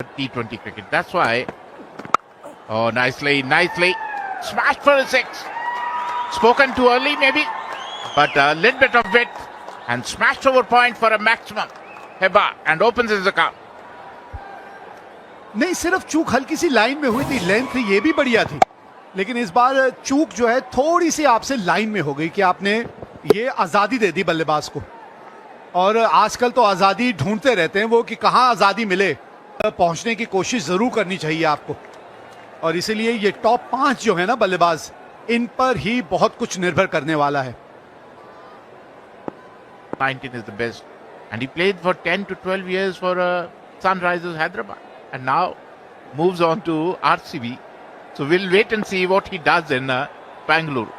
T20 cricket. That's why. Oh, nicely. Smashed for a six. Spoken too early, maybe, but a little bit of width and smashed over point for a maximum. Heba and opens his account. नहीं, सिर्फ चूक हल्की सी line में हुई थी, length ये भी बढ़िया थी, लेकिन इस बार चूक जो है थोड़ी सी आपसे लाइन में हो गई कि आपने ये आजादी दे दी बल्लेबाज को। और आजकल तो आजादी ढूंढते रहते हैं वो कि कहां आजादी मिले, पहुंचने की कोशिश जरूर करनी चाहिए आपको। और इसीलिए ये टॉप 5 जो है ना बल्लेबाज, इन पर ही बहुत कुछ निर्भर करने वाला है। 19 is the best, and he played for 10 to 12 years for Sunrisers Hyderabad, and now moves on to RCB. So we'll wait and see what he does in Bangalore.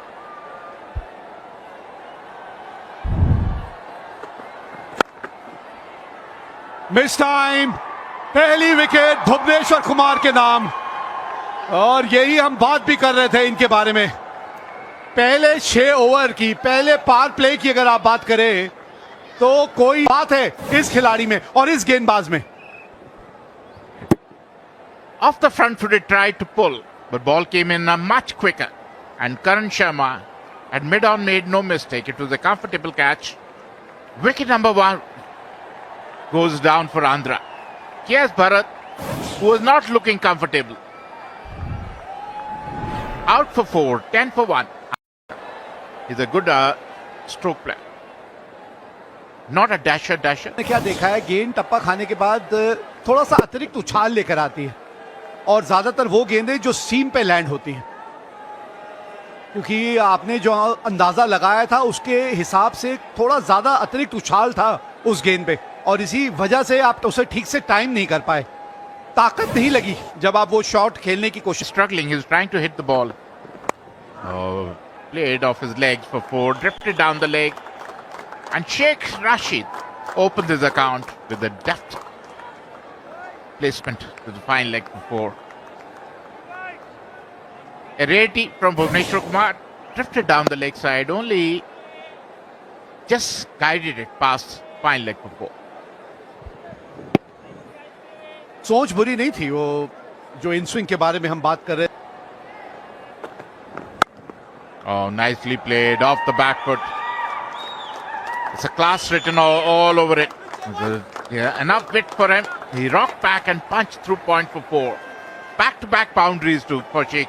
Miss time, पहली विकेट भुवनेश्वर कुमार के नाम। और यही हम बात भी कर रहे थे इनके बारे में। पहले 6 ओवर की, पहले पावर प्ले की अगर आप बात करें तो कोई बात है इस खिलाड़ी में और इस गेंदबाज में। Off the front foot, it tried to pull, but ball came in much quicker. And Karan Sharma at mid-on made no mistake. It was a comfortable catch. Wicket number 1 goes down for Andhra. K.S. Bharat, who was not looking comfortable. Out for 4, 10 for 1. He's a good stroke player. Not a dasher. क्या देखा है, गेंद टप्पा खाने के बाद थोड़ा सा अतिरिक्त उछाल लेकर आती है और ज्यादातर वो गेंदें जो सीम पे लैंड होती हैं, क्योंकि आपने जो अंदाजा लगाया था उसके हिसाब से थोड़ा ज्यादा अतिरिक्त उछाल था उस गेंद पे, और इसी वजह से आप उसे ठीक से टाइम नहीं कर पाए, ताकत नहीं लगी जब आप वो शॉट खेलने की कोशिश। Struggling, he was trying to hit the ball. Oh, played off his legs for 4, drifted down the leg, and Sheikh Rashid opened his account with a deft placement to the fine leg for 4. A rarity from Bhuvneshwar Kumar, drifted down the leg side, only just guided it past fine leg for 4. सोच बुरी नहीं थी वो जो in swing के बारे में हम बात कर रहे। Oh, nicely played off the back foot. It's a class written all over it. Yeah, enough width for him. He rocked back and punched through point for 4. Back-to-back boundaries for Sheikh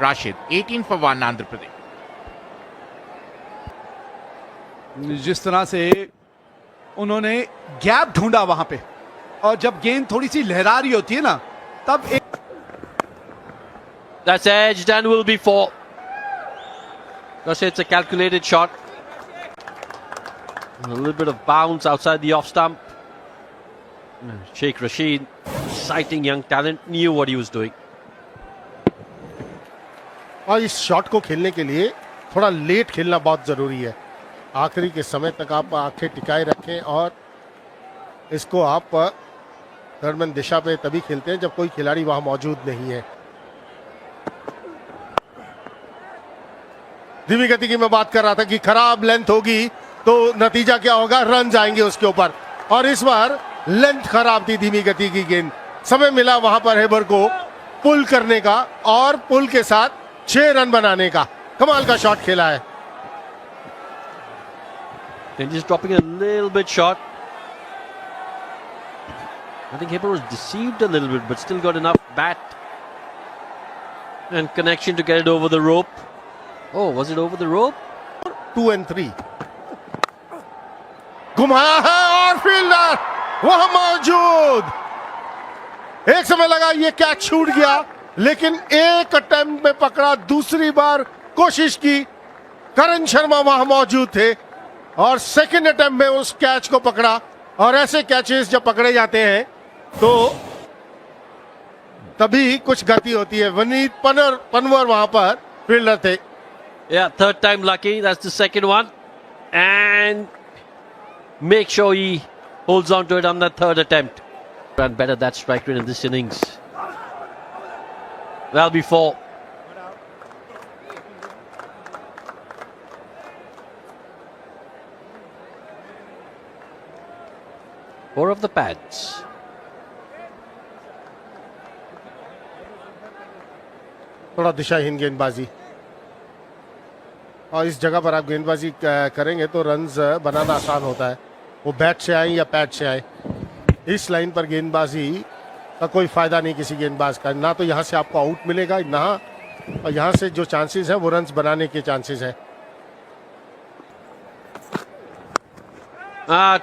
Rashid. 18 for 1, Andhra Pradesh. जिस तरह से उन्होंने gap ढूंढा वहां पे, और जब गेंद थोड़ी सी लहरा रही होती है ना, तब एक That's edged and will be 4. Because it's a calculated shot. A little bit of bounce outside the off stump. Sheikh Rashid, exciting young talent, knew what he was doing. और इस शॉट को खेलने के लिए थोड़ा लेट खेलना बहुत जरूरी है। आखिरी के समय तक आप आंखें टिकाए रखें और इसको आप टर्मन दिशा पे तभी खेलते हैं जब कोई खिलाड़ी वहां मौजूद नहीं है। धीमी गति की मैं बात कर रहा था कि खराब लेंथ होगी तो नतीजा क्या होगा, रन आएंगे उसके ऊपर, और इस बार लेंथ खराब थी, धीमी गति की गेंद, समय मिला वहां पर हेबर को पुल करने का और पुल के साथ 6 रन बनाने का। कमाल का शॉट खेला है। And just dropping a little bit short. I think Heber was deceived a little bit, but still got enough bat and connection to get it over the rope. Oh, was it over the rope? 2 and 3 घुमाया है और fielder वहां मौजूद। एक समय लगा ये catch छूट गया, लेकिन एक अटेम्प्ट में पकड़ा, दूसरी बार कोशिश की, करण शर्मा वहां मौजूद थे और सेकंड अटेम्प्ट में उस कैच को पकड़ा। और ऐसे कैचेस जब पकड़े जाते हैं तो तभी कुछ गति होती है। वनीत पनवर वहां पर फील्डर थे। Yeah, third time lucky. That's the second one. And make sure he holds on to it on the third attempt. Ran better that strike rate in this innings. That'll be 4. Four of the pads. थोड़ा दिशाहीन गेंदबाजी, और इस जगह पर आप गेंदबाजी करेंगे तो रन्स बनाना आसान होता है, वो बैट से आए या पैड से आए। इस लाइन पर गेंदबाजी का कोई फायदा नहीं किसी गेंदबाज का, ना तो यहाँ से आपको आउट मिलेगा, ना और यहाँ से जो चांसेस है वो रन्स बनाने के चांसेस है।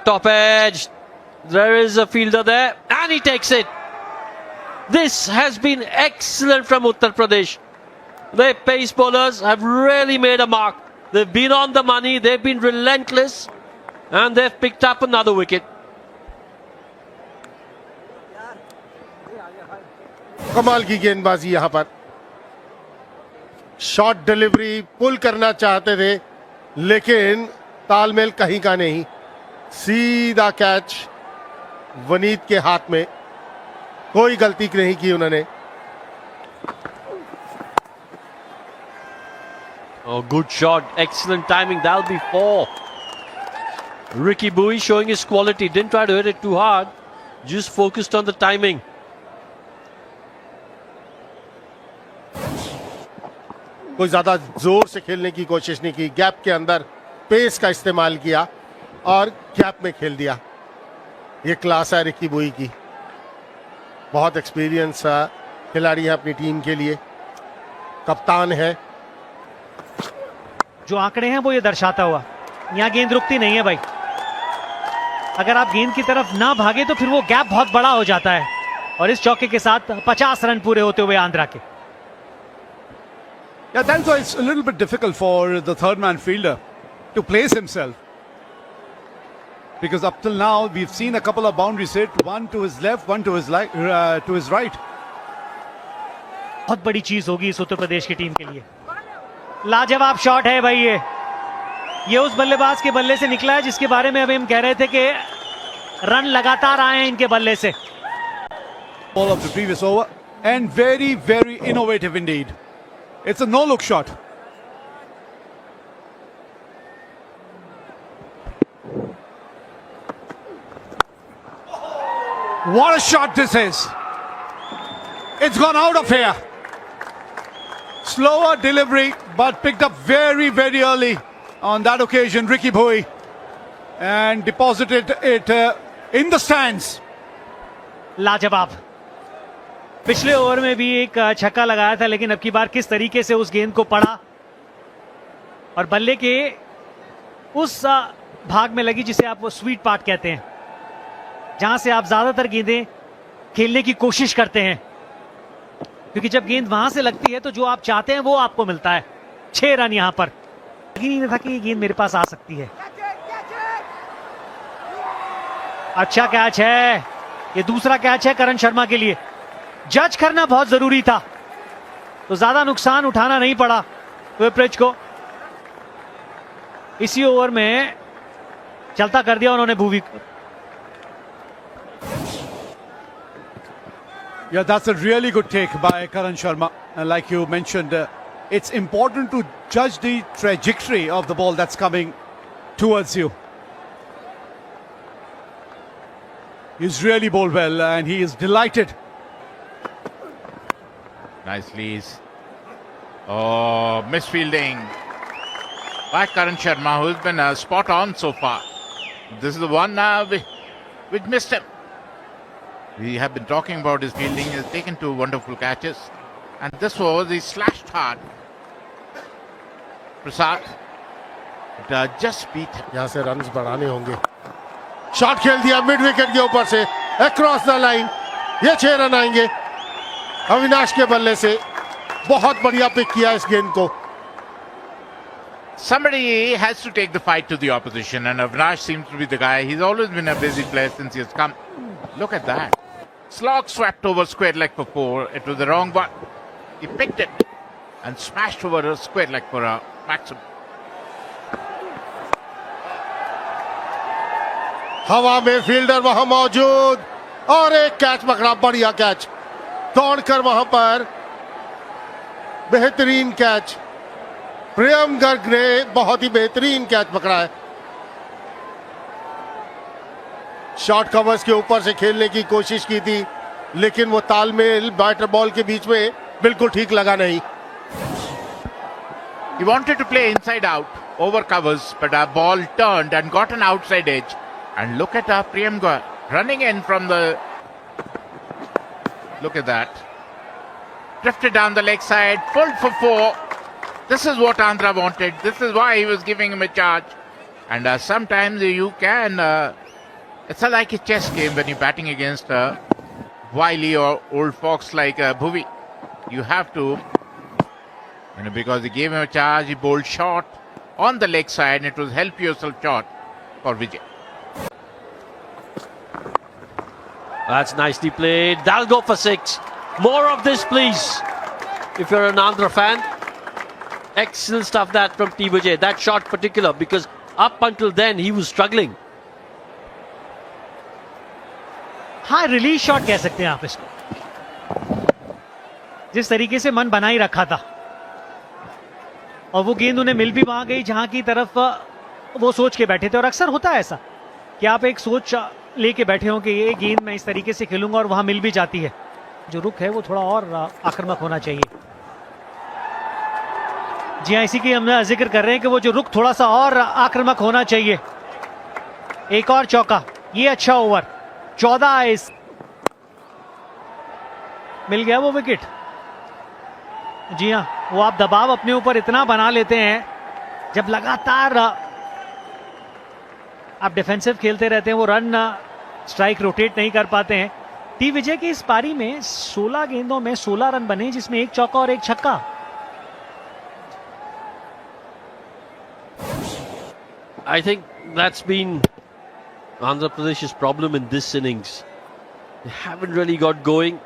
Top edge. There is a fielder there, and he takes it. This has been excellent from Uttar Pradesh. Their pace bowlers have really made a mark. They've been on the money, they've been relentless, and they've picked up another wicket. कमाल की गेंदबाजी यहां पर, short delivery पुल करना चाहते थे लेकिन तालमेल कहीं का नहीं, सीधा कैच वनीत के हाथ में, कोई गलती नहीं की उन्होंने। Oh, good shot, excellent timing. That'll be 4. Ricky Bowie showing his quality, didn't try to hit it too hard, just focused on the timing. कोई ज्यादा जोर से खेलने की कोशिश नहीं की, गैप के अंदर पेस का इस्तेमाल किया और गैप में खेल दिया। ये क्लास है रिकी बुई की, बहुत एक्सपीरियंस खिलाड़ी है अपनी टीम के लिए, कप्तान है। जो आंकड़े हैं वो ये दर्शाता हुआ, यहाँ गेंद रुकती नहीं है भाई। अगर आप गेंद की तरफ ना भागे तो फिर वो गैप बहुत बड़ा हो जाता है, और इस चौके के साथ 50 रन पूरे होते हुए आंध्रा के। Yeah, that's why it's a little bit difficult for the third man fielder to place himself. Because up till now, we've seen a couple of boundaries hit, one to his left, one to his right. बहुत बड़ी चीज होगी इस उत्तर प्रदेश की team के लिए। लाजवाब shot है भाई ये उस बल्लेबाज के बल्ले से निकला है जिसके बारे में अभी हम कह रहे थे कि रन लगातार आए हैं इनके बल्ले से। All of the previous over, and very, very innovative indeed. It's a no-look shot. What a shot this is. It's gone out of here. Slower delivery, but picked up very, very early on that occasion, Ricky Bowie, and deposited it in the stands. लाजवाब। पिछले over में भी एक छक्का लगाया था, लेकिन अब की बार किस तरीके से उस गेंद को पड़ा और बल्ले के उस भाग में लगी जिसे आप वो स्वीट पार्ट कहते हैं, जहां से आप ज्यादातर गेंदें खेलने की कोशिश करते हैं, क्योंकि जब गेंद वहां से लगती है तो जो आप चाहते हैं वो आपको मिलता है। 6 रन यहां पर, लगी नहीं था कि ये गेंद मेरे पास आ सकती है। अच्छा कैच है, ये दूसरा कैच है करण शर्मा के लिए। जज करना बहुत जरूरी था, तो ज्यादा नुकसान उठाना नहीं पड़ा विपरिच को। इसी ओवर में चलता कर दिया उन्होंने भुवी को। Yeah, that's a really good take by Karan Sharma. And like you mentioned, it's important to judge the trajectory of the ball that's coming towards you. He's really bowled well and he is delighted. Nicely. Oh, misfielding by Karan Sharma, who's been spot on so far. This is the one which missed him. We have been talking about his fielding. He has taken 2 wonderful catches. And this was, he slashed hard. Prasad, it just beat him. यहां से runs बढ़ाने होंगे। Shot खेल दिया mid wicket के ऊपर से, across the line, ये 6 रन आएंगे अविनाश के बल्ले से। बहुत बढ़िया पिक किया इस गेंद को। Somebody has to take the fight to the opposition, and Avinash seems to be the guy. He's always been a busy player since he has come. Look at that. Slog swept over square leg for 4. It was the wrong one. He picked it and smashed over a square leg for a maximum. हवा में fielder वहां मौजूद और एक catch पकड़ा, बढ़िया catch, दौड़कर वहां पर बेहतरीन कैच। प्रियम गर्ग ने बहुत ही बेहतरीन कैच पकड़ा है। शॉर्ट कवर्स के ऊपर से खेलने की कोशिश की थी, लेकिन वो तालमेल बैटर बॉल के बीच में बिल्कुल ठीक लगा नहीं। He wanted to play inside out, over covers, but our ball turned and got an outside edge. And look at our Priyamga running in from the... Look at that. Drifted down the leg side, pulled for 4. This is what Andhra wanted. This is why he was giving him a charge. And sometimes you can... it's like a chess game when you're batting against a wily or old fox like Bhuvi. You have to... because he gave him a charge, he bowled short on the leg side, and it was help yourself shot for Vijay. That's nicely played. That'll go for 6. More of this, please. If you're an Andhra fan. Excellent stuff that from T. Vijay. That shot particular, because up until then he was struggling. हाँ, release shot कह सकते हैं आप इसको, जिस तरीके से मन बना ही रखा था, और वो गेंद उन्हें मिल भी वहां गई जहां की तरफ वो सोच के बैठे थे. और अक्सर होता है ऐसा कि आप एक सोच लेके बैठे हो कि ये गेंद मैं इस तरीके से खेलूंगा, और वहां मिल भी जाती है. जो रुख है वो थोड़ा और आक्रामक होना चाहिए. जी हाँ, इसी की हम जिक्र कर रहे हैं कि वो जो रुख थोड़ा सा और आक्रामक होना चाहिए. एक और चौका, ये अच्छा ओवर. 14 इस मिल गया वो विकेट. जी हाँ, वो आप दबाव अपने ऊपर इतना बना लेते हैं जब लगातार आप डिफेंसिव खेलते रहते हैं, वो रन स्ट्राइक रोटेट नहीं कर पाते हैं. टी विजय की इस पारी में 16 गेंदों में 16 रन बने, जिसमें एक चौका और एक छक्का. I think that's been Andhra Pradesh's problem in this innings. They haven't really got going.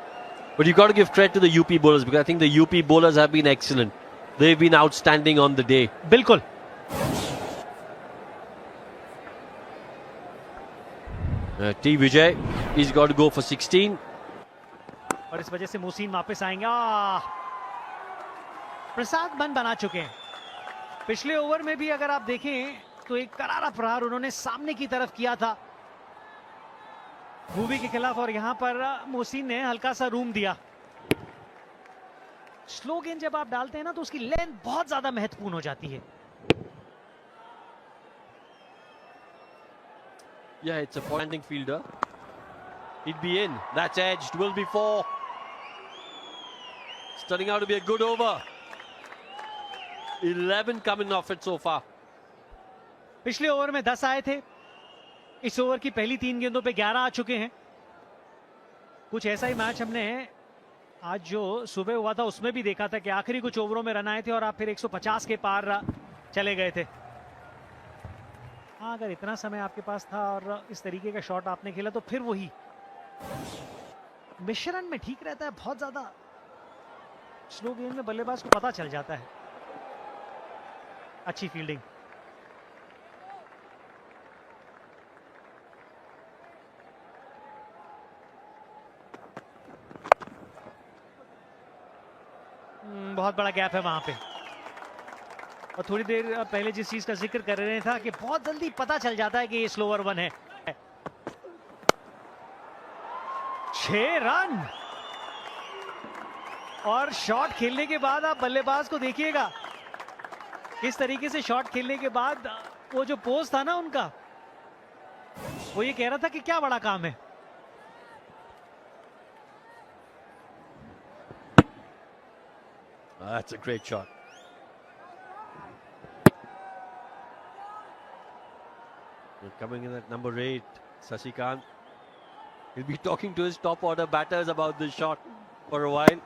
But you've got to give credit to the UP bowlers, because I think the UP bowlers have been excellent. They've been outstanding on the day. बिल्कुल. T. Vijay, he's got to go for 16. और इस वजह से मोहसिन वापस आएंगे. प्रसाद बन बना चुके हैं. पिछले ओवर में भी अगर आप देखें तो एक करारा प्रहार उन्होंने सामने की तरफ किया था भूवी के खिलाफ, और यहां पर मोहसिन ने हल्का सा रूम दिया. स्लो गेंद जब आप डालते हैं ना, तो उसकी लेंथ बहुत ज्यादा महत्वपूर्ण हो जाती है. Yeah, it's a standing fielder. He'd be in. That's edged. Will be 4. It's turning out to be a good over. 11 coming off it so far. पिछले ओवर में 10 आए थे. इस ओवर की पहली 3 गेंदों पे 11 आ चुके हैं. कुछ ऐसा ही मैच हमने आज जो सुबह हुआ था उसमें भी देखा था कि आखिरी कुछ ओवरों में रन आए थे और आप फिर 150 के पार चले गए थे. हाँ, अगर इतना समय आपके पास था और इस तरीके का शॉट आपने खेला, तो फिर वही मिश्रण में ठीक रहता है. बहुत ज्यादा स्लो गेंद में बल्लेबाज को पता चल जाता है. अच्छी फील्डिंग. बहुत बड़ा गैप है वहां पे. और थोड़ी देर पहले जिस चीज का जिक्र कर रहे था कि बहुत जल्दी पता चल जाता है कि ये स्लोअर वन है. 6 रन. और शॉट खेलने के बाद आप बल्लेबाज को देखिएगा किस तरीके से शॉट खेलने के बाद वो जो पोज था ना उनका, वो ये कह रहा था कि क्या बड़ा काम है. That's a great shot. You're coming in at number 8, Sasikant. He'll be talking to his top order batters about this shot for a while.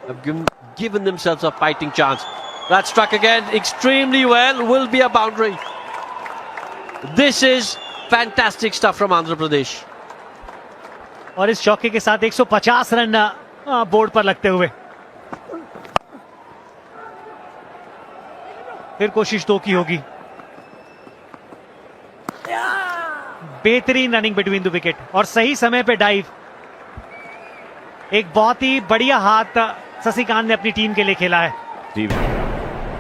Have given themselves a fighting chance. That struck again extremely well. Will be a boundary. This is fantastic stuff from Andhra Pradesh. और इस चौके के साथ 150 run board पर लगते हुए फिर कोशिश 2 की होगी. बेहतरीन रनिंग बिटवीन द विकेट और सही समय पे डाइव. एक बहुत ही बढ़िया हाथ शशिकांत ने अपनी टीम के लिए खेला है.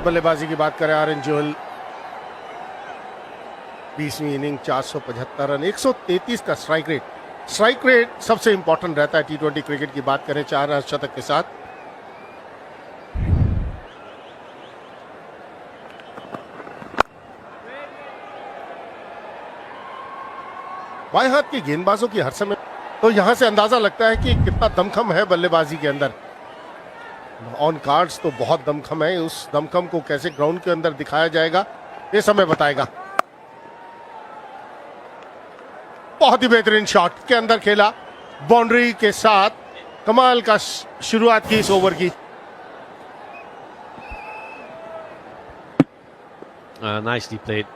बल्लेबाजी की बात करें आर्यन जोहल, 20वीं इनिंग 475 रन, 133 का स्ट्राइक रेट, स्ट्राइक रेट सबसे इंपॉर्टेंट रहता है T20 क्रिकेट की बात करें 4 अर्धशतक के साथ। बाएं हाथ के गेंदबाजों की हर समय तो यहां से अंदाजा लगता है कि कितना दमखम है बल्लेबाजी के अंदर। ऑन कार्ड्स तो बहुत दमखम है, उस दमखम को कैसे ग्राउंड के अंदर दिखाया जाएगा ये समय बताएगा। बहुत ही बेहतरीन शॉट के अंदर खेला, बाउंड्री के साथ कमाल का शुरुआत की इस ओवर की। Nicely played.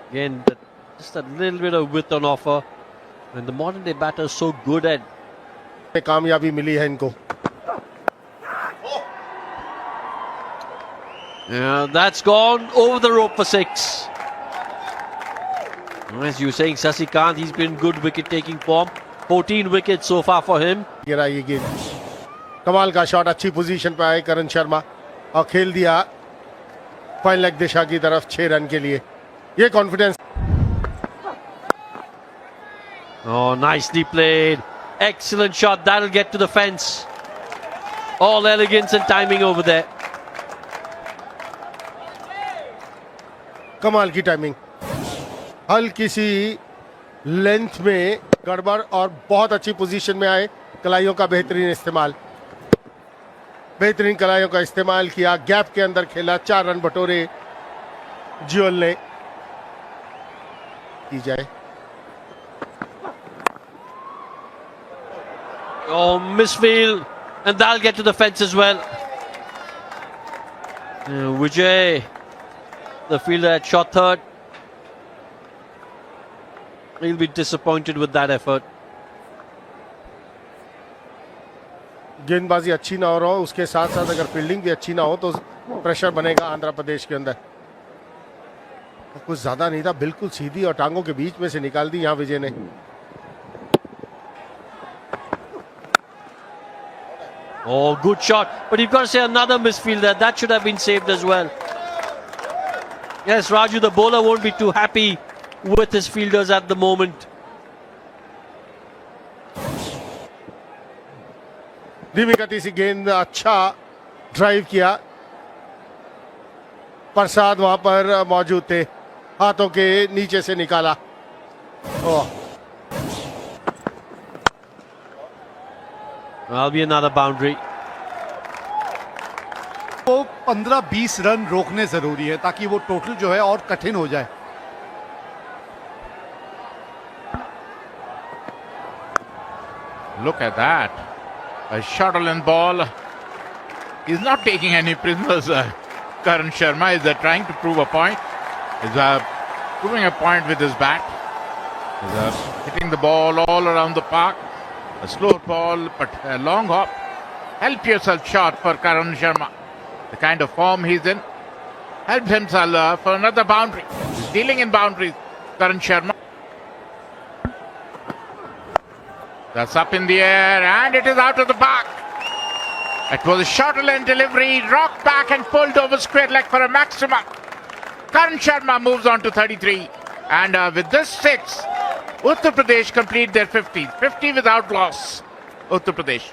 Again, just a little bit of width on offer. And the modern day batter is so good at कामयाबी मिली है इनको। that's gone over the rope for 6. As you were saying, Sasikant, he's been good wicket-taking form. 14 wickets so far for him. गिरा ये गेंद, कमाल का shot, अच्छी position पे आए करण शर्मा और खेल दिया फाइन लेग दिशा की तरफ 6 रन के लिए। ये confidence. Oh, nicely played. Excellent shot. That'll get to the fence. All elegance and timing over there. कमाल की टाइमिंग, हल्की सी लेंथ में गड़बड़ और बहुत अच्छी पोजीशन में आए। कलाइयों का बेहतरीन इस्तेमाल, बेहतरीन कलाइयों का इस्तेमाल किया, गैप के अंदर खेला, 4 रन बटोरे ज्यूल ने। की जाए Oh, misfield. And that'll get to the fence as well. Vijay, the fielder at shot third. He'll be disappointed with that effort. गेंदबाजी अच्छी ना हो रहा हो, उसके साथ साथ अगर फील्डिंग भी अच्छी ना हो तो प्रेशर बनेगा आंध्र प्रदेश के अंदर। कुछ ज्यादा नहीं था, बिल्कुल सीधी और टांगों के बीच में से निकाल दी यहां विजय ने। Oh, good shot. But you've got to say another misfield there. That should have been saved as well. Yes, Raju, the bowler won't be too happy with his fielders at the moment. धीमी गति से गेंद, अच्छा drive किया। प्रसाद वहां पर मौजूद थे, हाथों के नीचे से निकाला। ओह, That'll be another boundary. वो 15-20 रन रोकने जरूरी है ताकि वो टोटल जो है और कठिन हो जाए। Look at that. A shuttle ball. He's not taking any prisoners. Karan Sharma is trying to prove a point. He's proving a point with his bat. He's hitting the ball all around the park. A slow ball, but a long hop. Help yourself shot for Karan Sharma. The kind of form he's in. Help himself for another boundary. He's dealing in boundaries, Karan Sharma. That's up in the air and it is out of the park. It was a shuttle and delivery, rocked back and pulled over square leg for a maximum. Karan Sharma moves on to 33. And with this 6, Uttar Pradesh complete their 50 without loss. Uttar Pradesh.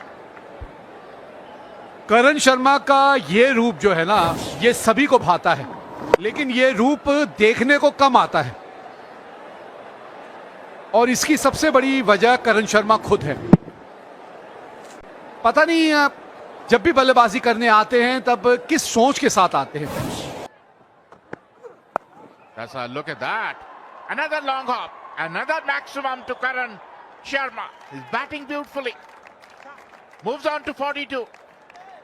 करण शर्मा का ये रूप जो है ना, ये सभी को भाता है, लेकिन ये रूप देखने को कम आता है और इसकी सबसे बड़ी वजह करण शर्मा खुद है। पता नहीं जब भी बल्लेबाजी करने आते हैं तब किस सोच के साथ आते हैं। That's a look at that. Another long hop. Another maximum to Karan Sharma. He's batting beautifully. Moves on to 42.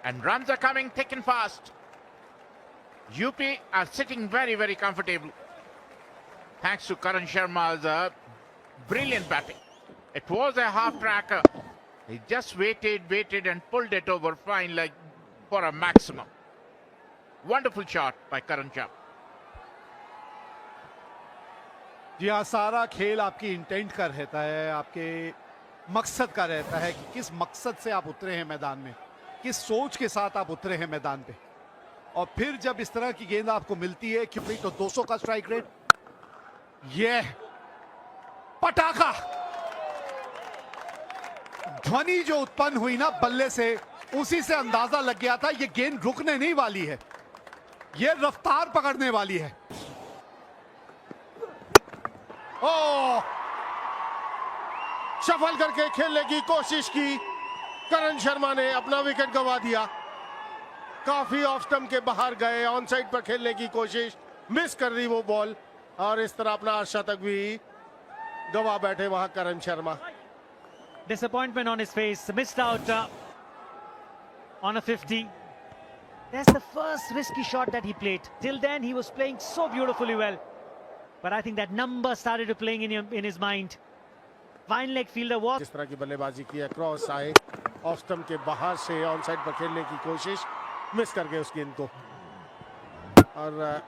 And runs are coming thick and fast. UP are sitting very, very comfortable. Thanks to Karan Sharma's brilliant batting. It was a half tracker. He just waited and pulled it over fine leg for a maximum. Wonderful shot by Karan Sharma. जी हाँ, सारा खेल आपकी intent का रहता है, आपके मकसद का रहता है कि किस मकसद से आप उतरे हैं मैदान में, किस सोच के साथ आप उतरे हैं मैदान पे। और फिर जब इस तरह की गेंद आपको मिलती है क्योंकि तो 200 का स्ट्राइक रेट, ये पटाखा ध्वनि जो उत्पन्न हुई ना बल्ले से, उसी से अंदाजा लग गया था ये गेंद रुकने नहीं वाली है, ये रफ्तार पकड़ने वाली है। ओ सफल करके खेलने की कोशिश की, करण शर्मा ने अपना विकेट गंवा दिया। काफी ऑफ स्टंप के बाहर गए, ऑन साइड पर खेलने की कोशिश, मिस कर दी वो बॉल, और इस तरह अपना शतक भी गंवा बैठे वहां करण Sharma. Disappointment on his face, missed out on a 50. That's the first risky shot that he played. Till then he was playing so beautifully well, but I think that number started to playing in his mind. Fine leg fielder was. जिस तरह की बल्लेबाजी की है, cross आए off stump के बाहर से ऑन साइड पर खेलने की कोशिश, मिस कर गए उस गेंद को। और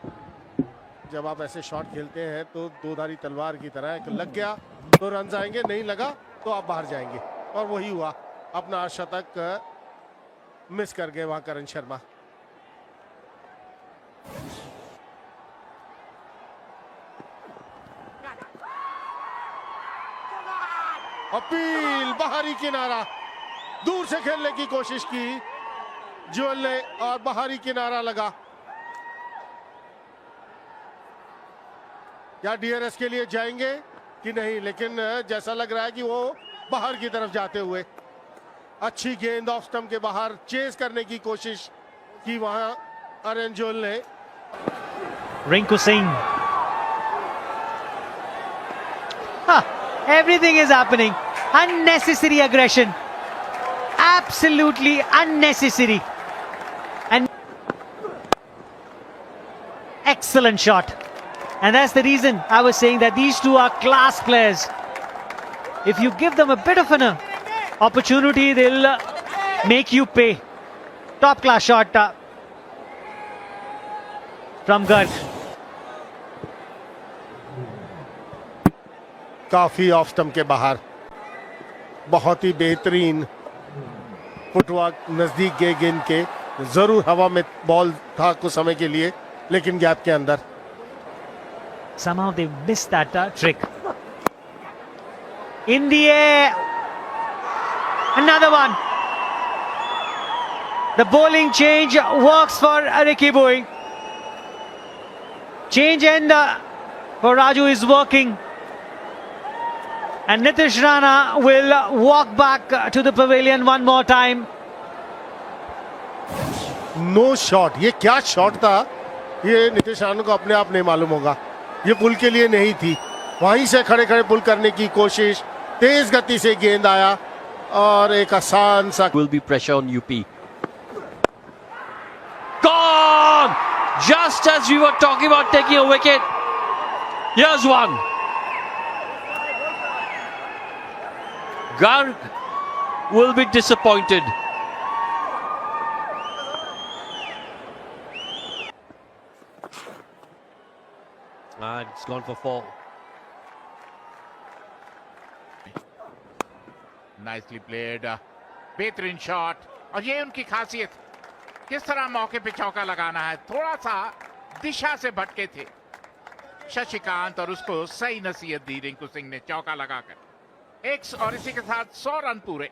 जब आप ऐसे शॉट खेलते हैं तो दोधारी तलवार की तरह, एक लग गया तो रन आएंगे, नहीं लगा तो आप बाहर जाएंगे, और वही हुआ। अपना शतक मिस कर गए वहां करण शर्मा। अपील, बाहरी किनारा, दूर से खेलने की कोशिश की जुएल ने, और बाहरी किनारा लगा। क्या डीआरएस के लिए जाएंगे कि नहीं, लेकिन जैसा लग रहा है कि वो बाहर की तरफ जाते हुए। अच्छी गेंद ऑफ स्टंप के बाहर चेस करने की कोशिश की वहां आर्यन जुएल ने। Rinku Singh. Everything is happening. Unnecessary aggression. Absolutely unnecessary. And excellent shot. And that's the reason I was saying that these two are class players. If you give them a bit of an opportunity, they'll make you pay. Top class shot from Garg. काफी off stump के बाहर, बहुत ही बेहतरीन footwork, नजदीक गए गेंद के, जरूर हवा में बॉल था कुछ समय के लिए, लेकिन गैप के अंदर। Somehow they missed that trick. In the air. Another one. The bowling change works for Ricky Bowie. Change end for Raju is working. And Nitish Rana will walk back to the pavilion one more time. No shot, ये क्या shot था, ये नीतीश राणा को अपने आप नहीं मालूम होगा। ये पुल के लिए नहीं थी, वहीं से खड़े खड़े पुल करने की कोशिश, तेज गति से गेंद आया और एक आसान सा। Will be pressure on UP. Gone! Just as we were talking about taking a wicket, here's one. Garg will be disappointed. And it's gone for 4. Nicely played. बेहतरीन शॉट, और ये उनकी खासियत, किस तरह मौके पे चौका लगाना है। थोड़ा सा दिशा से भटके थे शशिकांत, और उसको सही नसीहत दी रिंकू सिंह ने चौका लगाकर। एक और इसी के साथ 100 रन पूरे।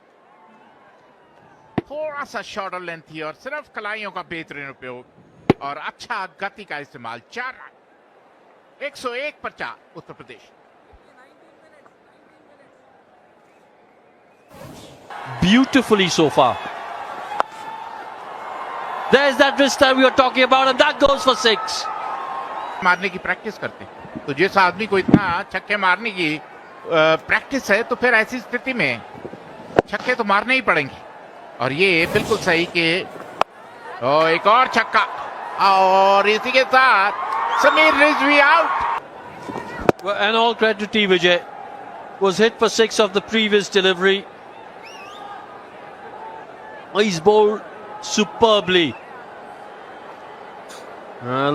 थोड़ा सा शॉर्टर लेंथ थी और सिर्फ कलाइयों का बेहतरीन उपयोग और अच्छा गति का इस्तेमाल। 4 रन, 101 पर 4 Uttar Pradesh. Beautifully so far. There's that wrist that we were talking about, and that goes for 6. मारने की प्रैक्टिस करते, तो जिस आदमी को इतना छक्के मारने की प्रैक्टिस है, तो फिर ऐसी स्थिति में छक्के तो मारने ही पड़ेंगे। और ये बिल्कुल सही कि एक और छक्का, और इसी के साथ Sameer Rizvi out. And all credit to T. Vijay. Was hit for 6 of the previous delivery. He's bowled superbly.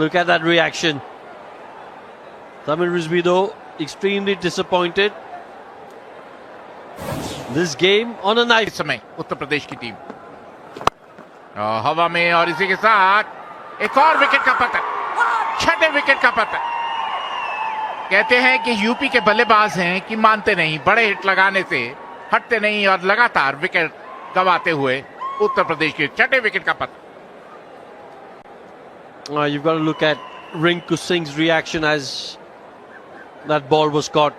Look at that reaction. Samir Rizvi though extremely disappointed. This game on a nice. इस समय उत्तर प्रदेश की team हवा में, और इसी के साथ एक और विकेट का पतन, 6ठे विकेट का पतन। कहते हैं कि यूपी के बल्लेबाज हैं कि मानते नहीं, बड़े हिट लगाने से हटते नहीं और लगातार विकेट गंवाते हुए उत्तर प्रदेश के छठे विकेट का पतन। You've got to look at Rinku Singh's reaction as that ball was caught.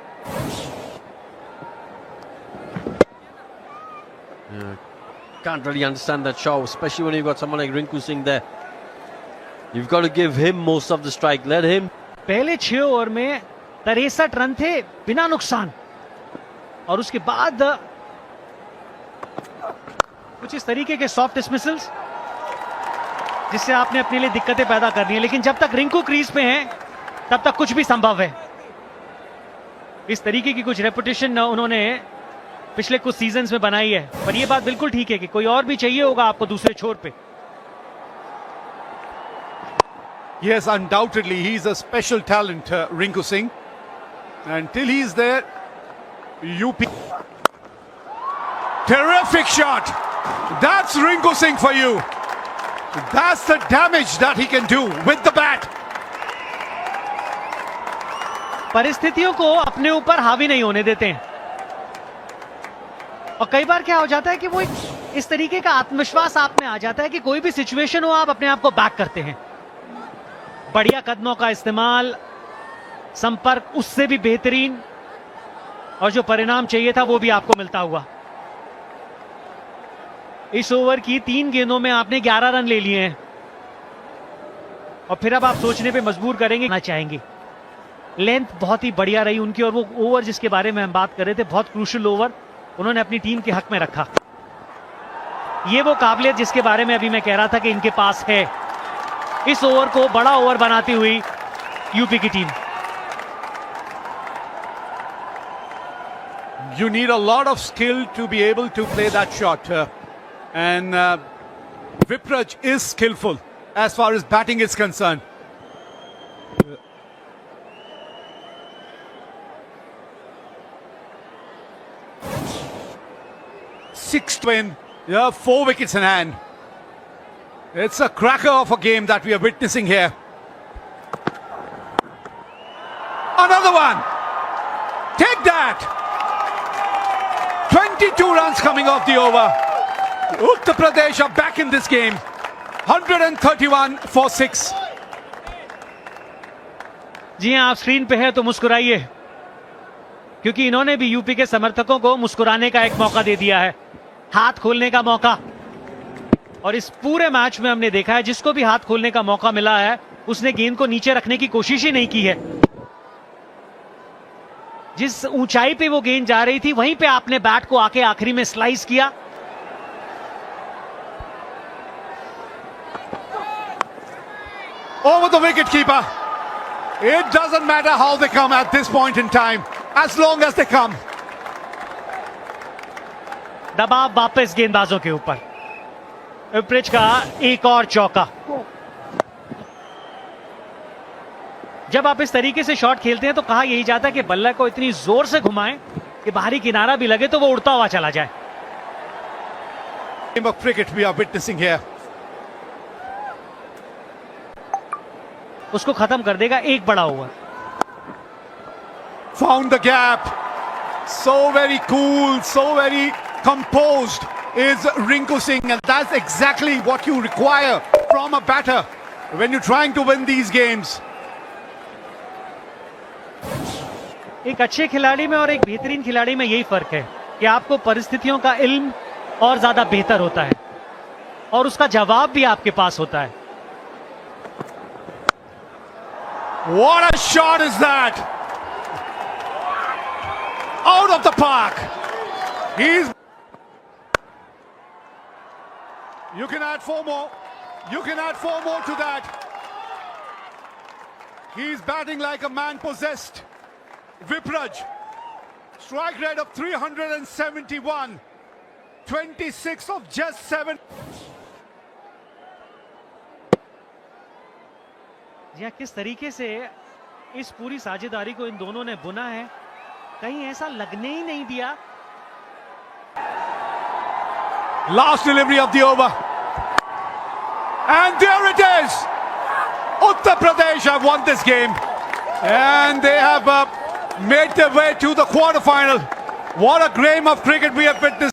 Can't really understand that shot, especially when you've got someone like Rinku Singh there. You've got to give him most of the strike. Let him. पहले 6 over में 63 run थे बिना नुकसान, और उसके बाद कुछ इस तरीके के सॉफ्ट डिसमिसल्स जिससे आपने अपने लिए दिक्कतें पैदा करनी है। लेकिन जब तक रिंकू क्रीज पे हैं तब तक कुछ भी संभव है। इस तरीके की कुछ रेपुटेशन उन्होंने पिछले कुछ सीजन्स में बनाई है, पर यह बात बिल्कुल ठीक है कि कोई और भी चाहिए होगा आपको दूसरे छोर पे। Yes, undoubtedly, he's a special talent, Rinku Singh. And till he's there, UP. Terrific shot. That's Rinku Singh for you. That's the damage that he can do with the bat. परिस्थितियों को अपने ऊपर हावी नहीं होने देते हैं, और कई बार क्या हो जाता है कि वो इस तरीके का आत्मविश्वास आप में आ जाता है कि कोई भी सिचुएशन हो आप अपने आप को बैक करते हैं। बढ़िया कदमों का इस्तेमाल, संपर्क उससे भी बेहतरीन, और जो परिणाम चाहिए था वो भी आपको मिलता हुआ। इस ओवर की 3 गेंदों में आपने 11 रन ले लिए हैं, और फिर अब आप सोचने पे मजबूर करेंगे ना चाहेंगे। लेंथ बहुत ही बढ़िया रही उनकी, और वो ओवर जिसके बारे में हम बात कर रहे थे, बहुत क्रूशियल ओवर उन्होंने अपनी टीम के हक में रखा। ये वो काबिलियत जिसके बारे में अभी मैं कह रहा था कि इनके पास है, इस ओवर को बड़ा ओवर बनाती हुई यूपी की team. You need a lot of skill to be able to play that shot. And Vipraj is skillful as far as batting is concerned. Sixth win, 4 wickets in hand. It's a cracker of a game that we are witnessing here. Another one. Take that. 22 runs coming off the over. Uttar Pradesh are back in this game. 131 for 6. जी हां, आप screen पे हैं तो मुस्कुराइए, क्योंकि इन्होंने भी UP के समर्थकों को मुस्कुराने का एक मौका दे दिया है, हाथ खोलने का मौका। और इस पूरे मैच में हमने देखा है जिसको भी हाथ खोलने का मौका मिला है उसने गेंद को नीचे रखने की कोशिश ही नहीं की है। जिस ऊंचाई पे वो गेंद जा रही थी वहीं पे आपने बैट को आके आखिरी में स्लाइस किया। Over the wicket keeper. It doesn't matter how they come at this point in time, as long as they come. दबाव वापस गेंदबाजों के ऊपर। विप्रिज का एक और चौका। जब आप इस तरीके से शॉट खेलते हैं तो कहा यही जाता है कि बल्ला को इतनी जोर से घुमाएं कि बाहरी किनारा भी लगे तो वो उड़ता हुआ चला जाए। Game of cricket we are witnessing here. उसको खत्म कर देगा एक बड़ा over. Found the gap. So very cool, so very composed is Rinku Singh, and that's exactly what you require from a batter when you're trying to win these games. एक अच्छे खिलाड़ी में और एक बेहतरीन खिलाड़ी में यही फर्क है कि आपको परिस्थितियों का इल्म और ज्यादा बेहतर होता है और उसका जवाब भी आपके पास होता है। What a shot is that! Out of the park. You can add 4 more. You can add 4 more to that. He's batting like a man possessed. Vipraj, strike rate of 371, 26 of just 7. जी किस तरीके से इस पूरी साझेदारी को इन दोनों ने बुना है, कहीं ऐसा लगने ही नहीं दिया। Last delivery of the over. And there it is. Uttar Pradesh have won this game. And they have made their way to the quarterfinal. What a game of cricket we have witnessed.